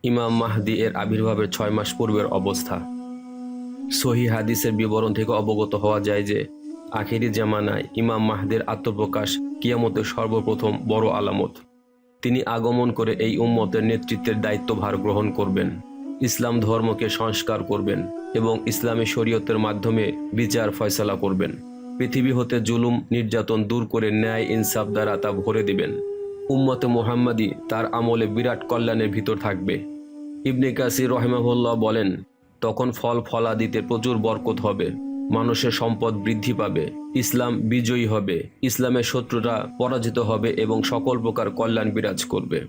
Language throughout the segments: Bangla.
ইমাম মাহদী এর আবির্ভাবের 6 মাস পূর্বের অবস্থা। সহিহ হাদিসের বিবরণ থেকে অবগত হওয়া যায় যে আখিরি জামানায় ইমাম মাহদীর আত্মপ্রকাশ কিয়ামতের সর্বপ্রথম বড় আলামত। তিনি আগমন করে এই উম্মতের নেতৃত্বের দায়িত্বভার গ্রহণ করবেন, ইসলাম ধর্মকে সংস্কার করবেন এবং ইসলামী শরীয়তের মাধ্যমে বিচার ফয়সালা করবেন। পৃথিবী হতে জুলুম নির্যাতন দূর করে ন্যায় ইনসাফ দ্বারা তা ভরে দিবেন। উম্মতে মুহাম্মাদি তার আমলে বিরাট কল্যাণের ভিতর থাকবে। ইবনে কাসির রহিমাহুল্লাহ বলেন, তখন ফল ফলাদিতে প্রচুর বরকত হবে, মানুষের সম্পদ বৃদ্ধি পাবে, ইসলাম বিজয়ী হবে, ইসলামের শত্রুরা পরাজিত হবে এবং সকল প্রকার কল্যাণ বিরাজ করবে।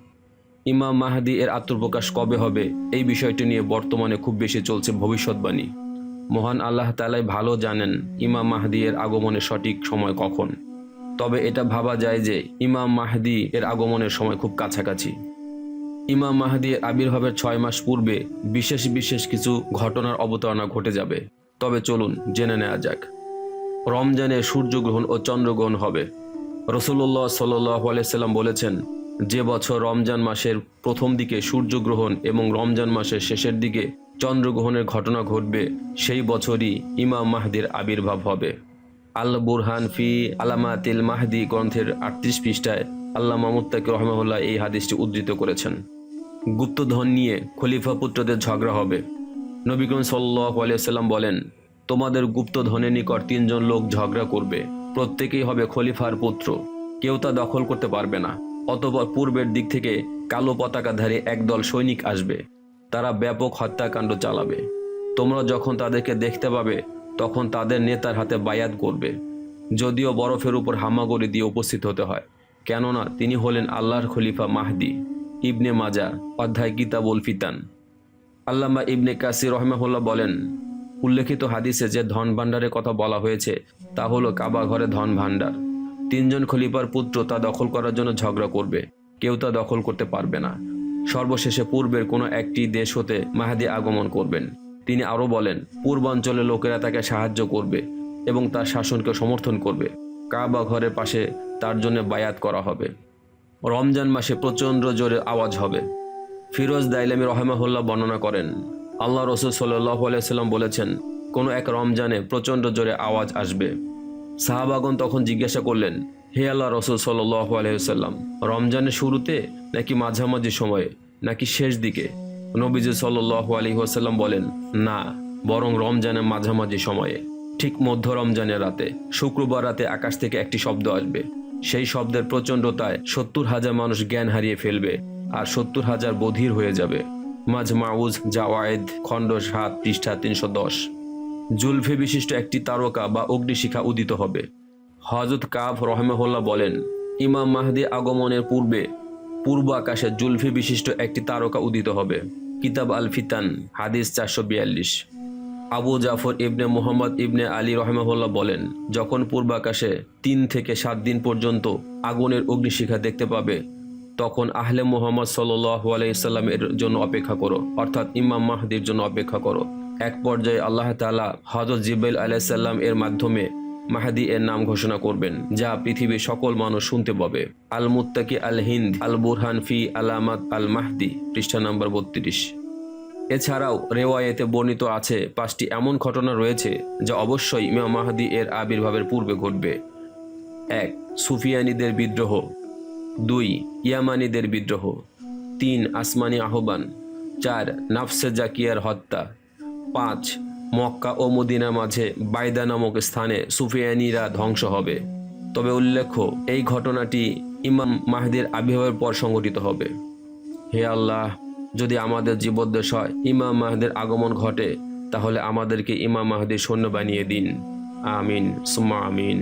ইমাম মাহদী এর আত্মপ্রকাশ কবে হবে এই বিষয়টি নিয়ে বর্তমানে খুব বেশি চলছে ভবিষ্যৎবাণী। মহান আল্লাহ তাআলাই ভালো জানেন ইমাম মাহদী এর আগমনের সঠিক সময় কখন। তবে এটা ভাবা যায় যে ইমাম মাহদী এর আগমনের সময় খুব কাছাকাছি। ইমাম মাহদী এর আবির্ভাবের 6 মাস পূর্বে বিশেষ বিশেষ কিছু ঘটনার অবতারণা ঘটে যাবে। তবে চলুন জেনে নেওয়া যাক। রমজানে সূর্যগ্রহণ ও চন্দ্রগ্রহণ হবে। রাসূলুল্লাহ সাল্লাল্লাহু আলাইহি সাল্লাম বলেছেন, যে বছর রমজান মাসের প্রথম দিকে সূর্যগ্রহণ এবং রমজান মাসের শেষের দিকে চন্দ্রগ্রহণের ঘটনা ঘটবে, সেই বছরই ইমাম মাহদীর আবির্ভাব হবে। আল বুরহান ফি আলামাতিল মাহদী গ্রন্থের 38 পৃষ্ঠায় আল্লামা মুত্তাকি রহমাহুল্লাহ এই হাদিসটি উদ্ধৃত করেছেন। গুপ্তধন নিয়ে খলিফা পুত্রদের ঝগড়া হবে। নবী করিম সাল্লাল্লাহু আলাইহি ওয়াসাল্লাম বলেন, তোমাদের গুপ্তধনের নিকট 3 জন লোক ঝগড়া করবে, প্রত্যেকেই হবে খলিফার পুত্র, কেউ তা দখল করতে পারবে না। অতঃপর পূর্বের দিক থেকে কালো পতাকাধারী একদল সৈনিক আসবে, তারা ব্যাপক হত্যাকাণ্ড চালাবে। তোমরা যখন তাদেরকে দেখতে পাবে তখন তাদের নেতার হাতে বায়াত করবে, যদিও বরফের উপর হামাগুড়ি দিয়ে উপস্থিত হতে হয়, কেননা তিনি হলেন আল্লাহর খলিফা মাহদী। ইবনে মাজাহ অধ্যায় কিতাবুল ফিতান। আল্লামা ইবনে কাসির রহিমাহুল্লাহ বলেন, উল্লেখিত হাদিসে যে ধন ভাণ্ডারের কথা বলা হয়েছে তা হলো কাবা ঘরে ধন ভাণ্ডার। 3 জন খলিফার পুত্র তা দখল করার জন্য ঝগড়া করবে, কেউ তা দখল করতে পারবে না। সর্বশেষে পূর্বের কোনো একটি দেশ হতে মাহদী আগমন করবেন। তিনি আরও বলেন, পূর্বাঞ্চলের লোকেরা তাকে সাহায্য করবে এবং তার শাসনকে সমর্থন করবে। কাবা ঘরের পাশে তার জন্য বায়াত করা হবে। রমজান মাসে প্রচণ্ড জোরে আওয়াজ হবে। ফিরোজ দাইলামি রহিমাহুল্লাহ বর্ণনা করেন, আল্লাহ রাসূল সাল্লাল্লাহু আলাইহি সাল্লাম বলেছেন, কোনো এক রমজানে প্রচণ্ড জোরে আওয়াজ আসবে। সাহাবাগণ তখন জিজ্ঞাসা করলেন, হে আল্লাহ রাসূল সাল্লাল্লাহু আলাইহি সাল্লাম, রমজানের শুরুতে নাকি মাঝামাঝি সময়ে নাকি শেষ দিকে? নবীজি সাল্লাল্লাহু আলাইহি ওয়াসাল্লাম বলেন, না, বরং রমজানের মাঝামাঝি সময়ে, ঠিক মধ্য রমজানের রাতে। শুক্রবার রাতে আকাশ থেকে একটি শব্দ আসবে, সেই শব্দের প্রচণ্ডতায় 70,000 মানুষ জ্ঞান হারিয়ে ফেলবে আর 70,000 বধির হয়ে যাবে। মাজমাউজ জাওয়ায়েদ খণ্ড 7 পৃষ্ঠা 310। জুলফে বিশিষ্ট একটি তারকা বা অগ্নিশিখা উদিত হবে। হযরত কাব রহিমাহুল্লাহ বলেন, ইমাম মাহদী আগমনের পূর্বে পূর্ব আকাশে জুলফি বিশিষ্ট একটি তারকা উদিত হবে। কিতাব আল ফিতান হাদিস 442। আবু জাফর ইবনে মুহাম্মদ ইবনে আলী রহিমাহুল্লাহ বলেন, যখন পূর্বাকাশে 3 থেকে 7 দিন পর্যন্ত আগুনের অগ্নিশিখা দেখতে পাবে, তখন আহলে মুহাম্মদ সাল্লাল্লাহু আলাইহি সাল্লামের জন্য অপেক্ষা করো, অর্থাৎ ইমাম মাহদীর জন্য অপেক্ষা করো। এক পর্যায়ে আল্লাহ তাআলা হযরত জিবরাইল আলাইহিস সালাম এর মাধ্যমে মাহদী এর নাম ঘোষণা করবেন, যা পৃথিবীর সকল মানুষ শুনতে পাবে। আল মুত্তাকি আল হিন্দ আল বুরহান ফি আলামাত আল মাহদী পৃষ্ঠা নম্বর 32। এছাড়াও রেওয়ায়েতে বর্ণিত আছে 5টি এমন ঘটনা রয়েছে যা অবশ্যই ইমাম মাহদী এর আবির্ভাবের পূর্বে ঘটবে। 1. সুফিয়ানীদের বিদ্রোহ। 2. ইয়ামানীদের বিদ্রোহ। 3. আসমানি আহ্বান। 4. নাফসে জাকিয়ার হত্যা। 5. মক্কা ও মদিনার মাঝে বাইদা নামক স্থানে সুফিয়ানীরা ধ্বংস হবে। তবে উল্লেখ্য, এই ঘটনাটি ইমাম মাহদীর আবির্ভাবের পর সংঘটিত হবে। হে আল্লাহ, যদি আমাদের জীবদ্দশায় ইমাম মাহদীর আগমন ঘটে তাহলে আমাদেরকে ইমাম মাহদীর সৈন্য বানিয়ে দিন। আমিন সুম্মা আমিন।